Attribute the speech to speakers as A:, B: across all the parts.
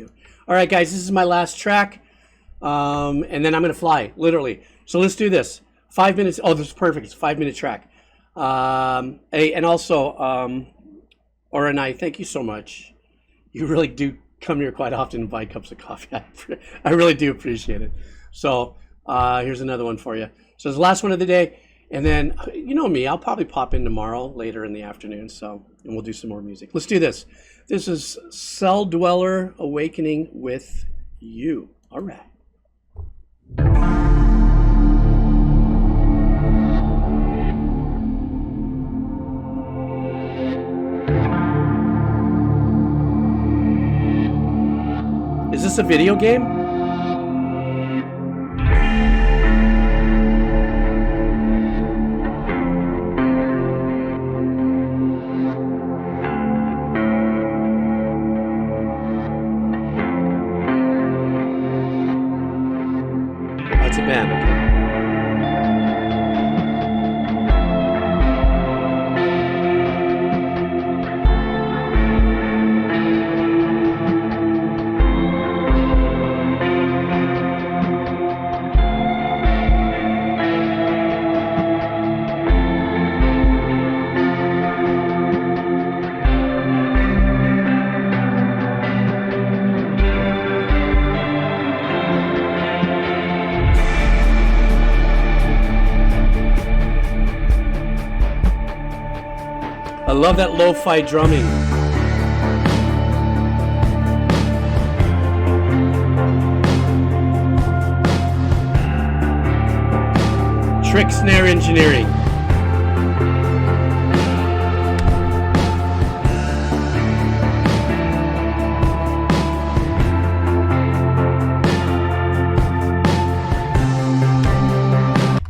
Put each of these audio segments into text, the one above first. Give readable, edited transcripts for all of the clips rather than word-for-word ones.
A: you. All right, guys, this is my last track, and then I'm going to fly, literally. So let's do this. 5 minutes. Oh, this is perfect. It's a 5-minute track. And also, Aura and I, thank you so much. You really do come here quite often and buy cups of coffee. I really do appreciate it. So here's another one for you. So it's the last one of the day. And then, you know me, I'll probably pop in tomorrow later in the afternoon. And we'll do some more music. Let's do this. This is Celldweller, Awakening with You. All right. Is this a video game? That's a band. Okay. I love that lo-fi drumming. Trick snare engineering.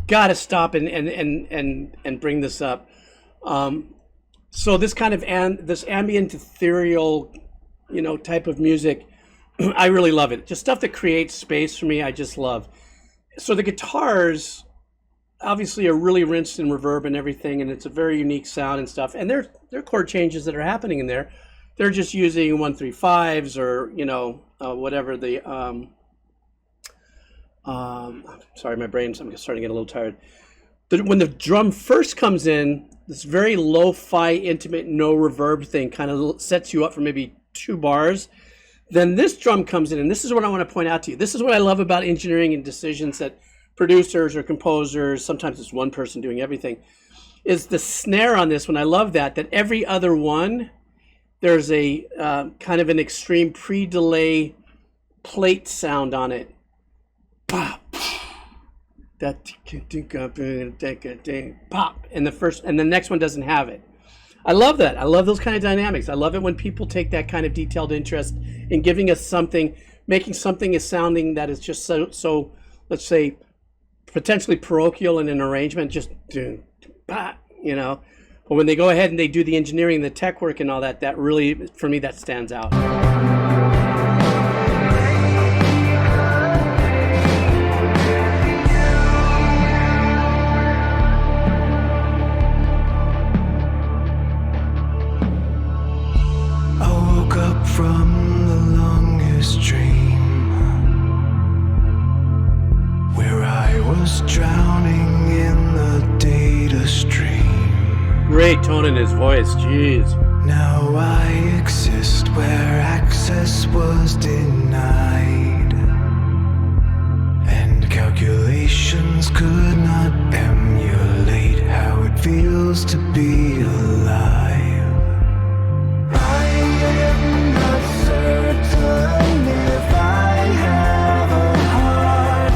A: Gotta stop and bring this up. So this kind of this ambient ethereal, type of music, I really love it. Just stuff that creates space for me, I just love. So the guitars obviously are really rinsed in reverb and everything, and it's a very unique sound and stuff. And there are chord changes that are happening in there. They're just using 1-3-5s or whatever the sorry, my brain's I'm starting to get a little tired. When the drum first comes in, this very lo-fi, intimate, no reverb thing kind of sets you up for maybe 2 bars. Then this drum comes in, and this is what I want to point out to you. This is what I love about engineering and decisions that producers or composers, sometimes it's one person doing everything, is the snare on this one. I love that every other one, there's a kind of an extreme pre-delay plate sound on it. Pop. That pop, and the next one doesn't have it. I love that. I love those kind of dynamics. I love it when people take that kind of detailed interest in giving us something, making something a sounding that is just so let's say potentially parochial in an arrangement, just pop, But when they go ahead and they do the engineering, the tech work, and all that, that really, for me, that stands out.
B: From the longest dream, where I was drowning in the data stream.
A: Great tone in his voice, jeez.
B: Now I exist where access was denied, and calculations could not emulate how it feels to be alive. Certain if I have a heart,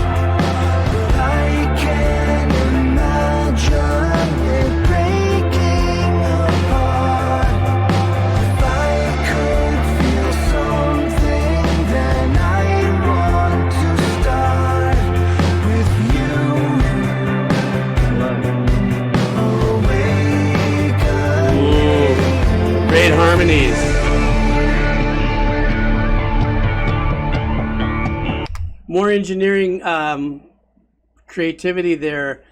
B: but I can imagine it breaking apart. If I could feel something, then I want to start with you.
A: Ooh, great harmonies. More engineering creativity there.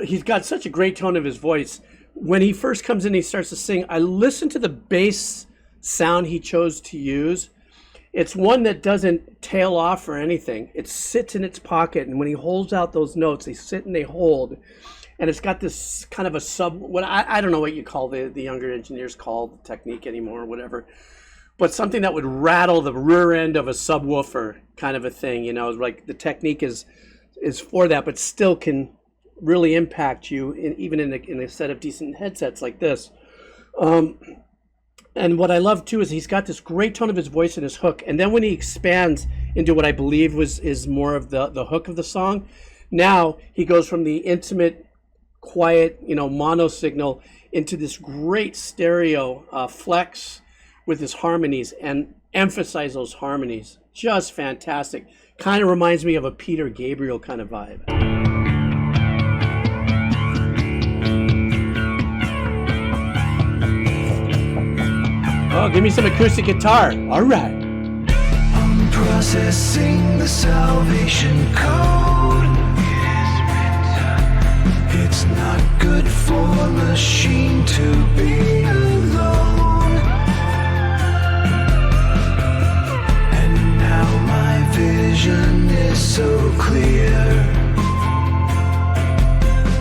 A: He's got such a great tone of his voice. When he first comes in, he starts to sing. I listen to the bass sound he chose to use, It's one that doesn't tail off or anything. It sits in its pocket, and when he holds out those notes, they sit and they hold. And it's got this kind of a I don't know what you call the younger engineers call the technique anymore or whatever, but something that would rattle the rear end of a subwoofer kind of a thing, you know, like the technique is for that, but still can really impact you even in a set of decent headsets like this. And what I love too is he's got this great tone of his voice and his hook, and then when he expands into what I believe is more of the hook of the song, now he goes from the intimate, quiet, you know, mono signal into this great stereo flex with his harmonies, and emphasize those harmonies. Just fantastic. Kind of reminds me of a Peter Gabriel kind of vibe. Oh, give me some acoustic guitar. All right.
B: I'm processing the salvation code. It's not good for a machine to be alone. And now my vision is so clear.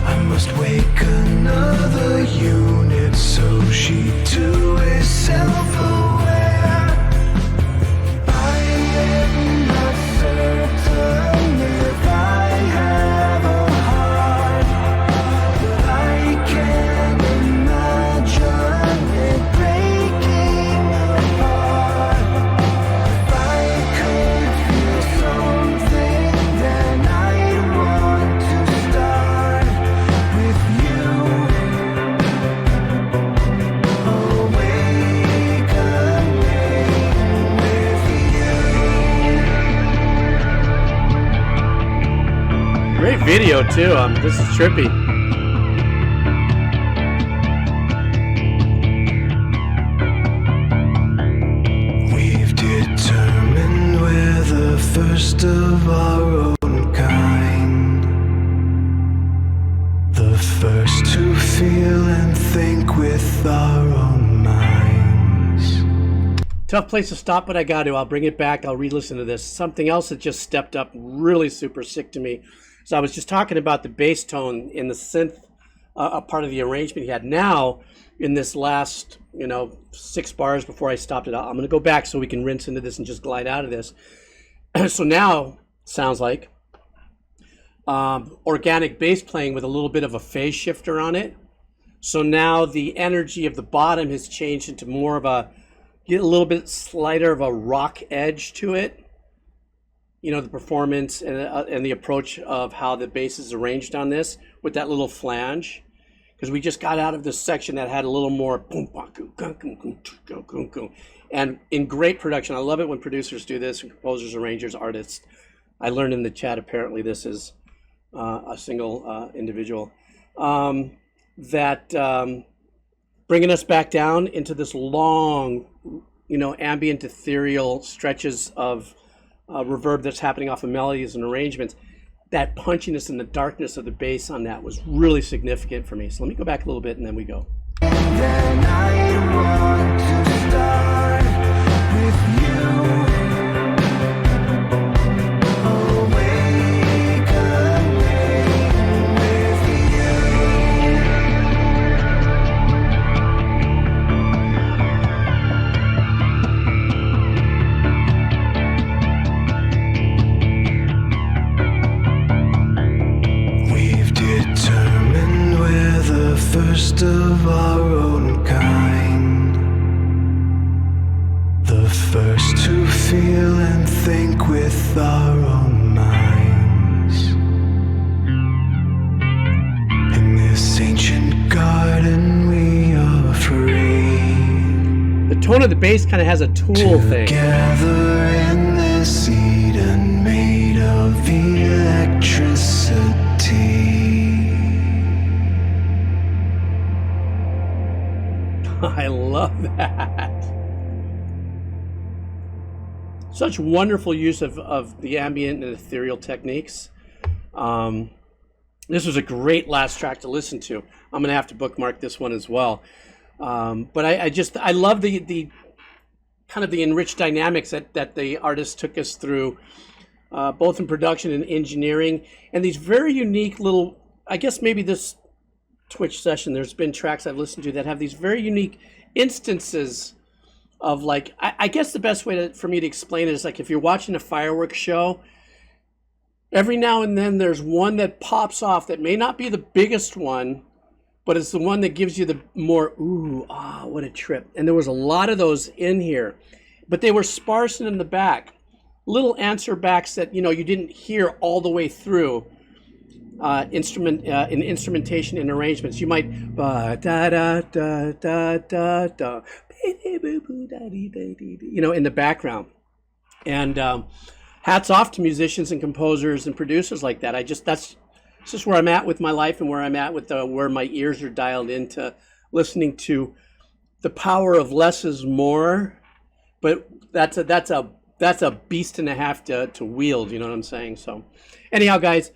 B: I must wake another unit so she too is self-aware. I am not certain if I have a heart, but I can imagine it breaking apart. If I could feel something, then I'd want to start with you.
A: Great video too. This is trippy.
B: We've determined we're the first of our own kind, the first to feel and think with our own minds.
A: Tough place to stop, but I got to. I'll bring it back. I'll re-listen to this. Something else that just stepped up really super sick to me. So I was just talking about the bass tone in the synth a part of the arrangement he had. Now, in this last, 6 bars before I stopped it, I'm going to go back so we can rinse into this and just glide out of this. So now, sounds like organic bass playing with a little bit of a phase shifter on it. So now the energy of the bottom has changed into more of a little bit slighter of a rock edge to it. The performance and the approach of how the bass is arranged on this with that little flange. Because we just got out of this section that had a little more and in great production. I love it when producers do this, composers, arrangers, artists. I learned in the chat, apparently this is a single individual. Bringing us back down into this long, ambient ethereal stretches of reverb that's happening off of melodies and arrangements. That punchiness and the darkness of the bass on that was really significant for me. So let me go back a little bit and then we go.
B: And then I want to start with you. First of our own kind, the first to feel and think with our own minds. In this ancient garden we are free.
A: The tone of the bass kind of has a Tool thing.
B: Together in this Eden made of electricity.
A: I love that. Such wonderful use of the ambient and ethereal techniques. This was a great last track to listen to. I'm going to have to bookmark this one as well. But I love the kind of the enriched dynamics that the artist took us through, both in production and engineering, and these very unique little, I guess maybe this Twitch session, there's been tracks I've listened to that have these very unique instances of, like, I guess the best way for me to explain it is like if you're watching a fireworks show, every now and then there's one that pops off that may not be the biggest one, but it's the one that gives you the more, ooh, ah, what a trip. And there was a lot of those in here, but they were sparse and in the back. Little answer backs that, you didn't hear all the way through in instrumentation and arrangements. You might, da da da da da da, in the background. And hats off to musicians and composers and producers like that. That's just where I'm at with my life, and where I'm at with where my ears are dialed into listening to the power of less is more. But that's a beast and a half to wield. You know what I'm saying? So, anyhow, guys.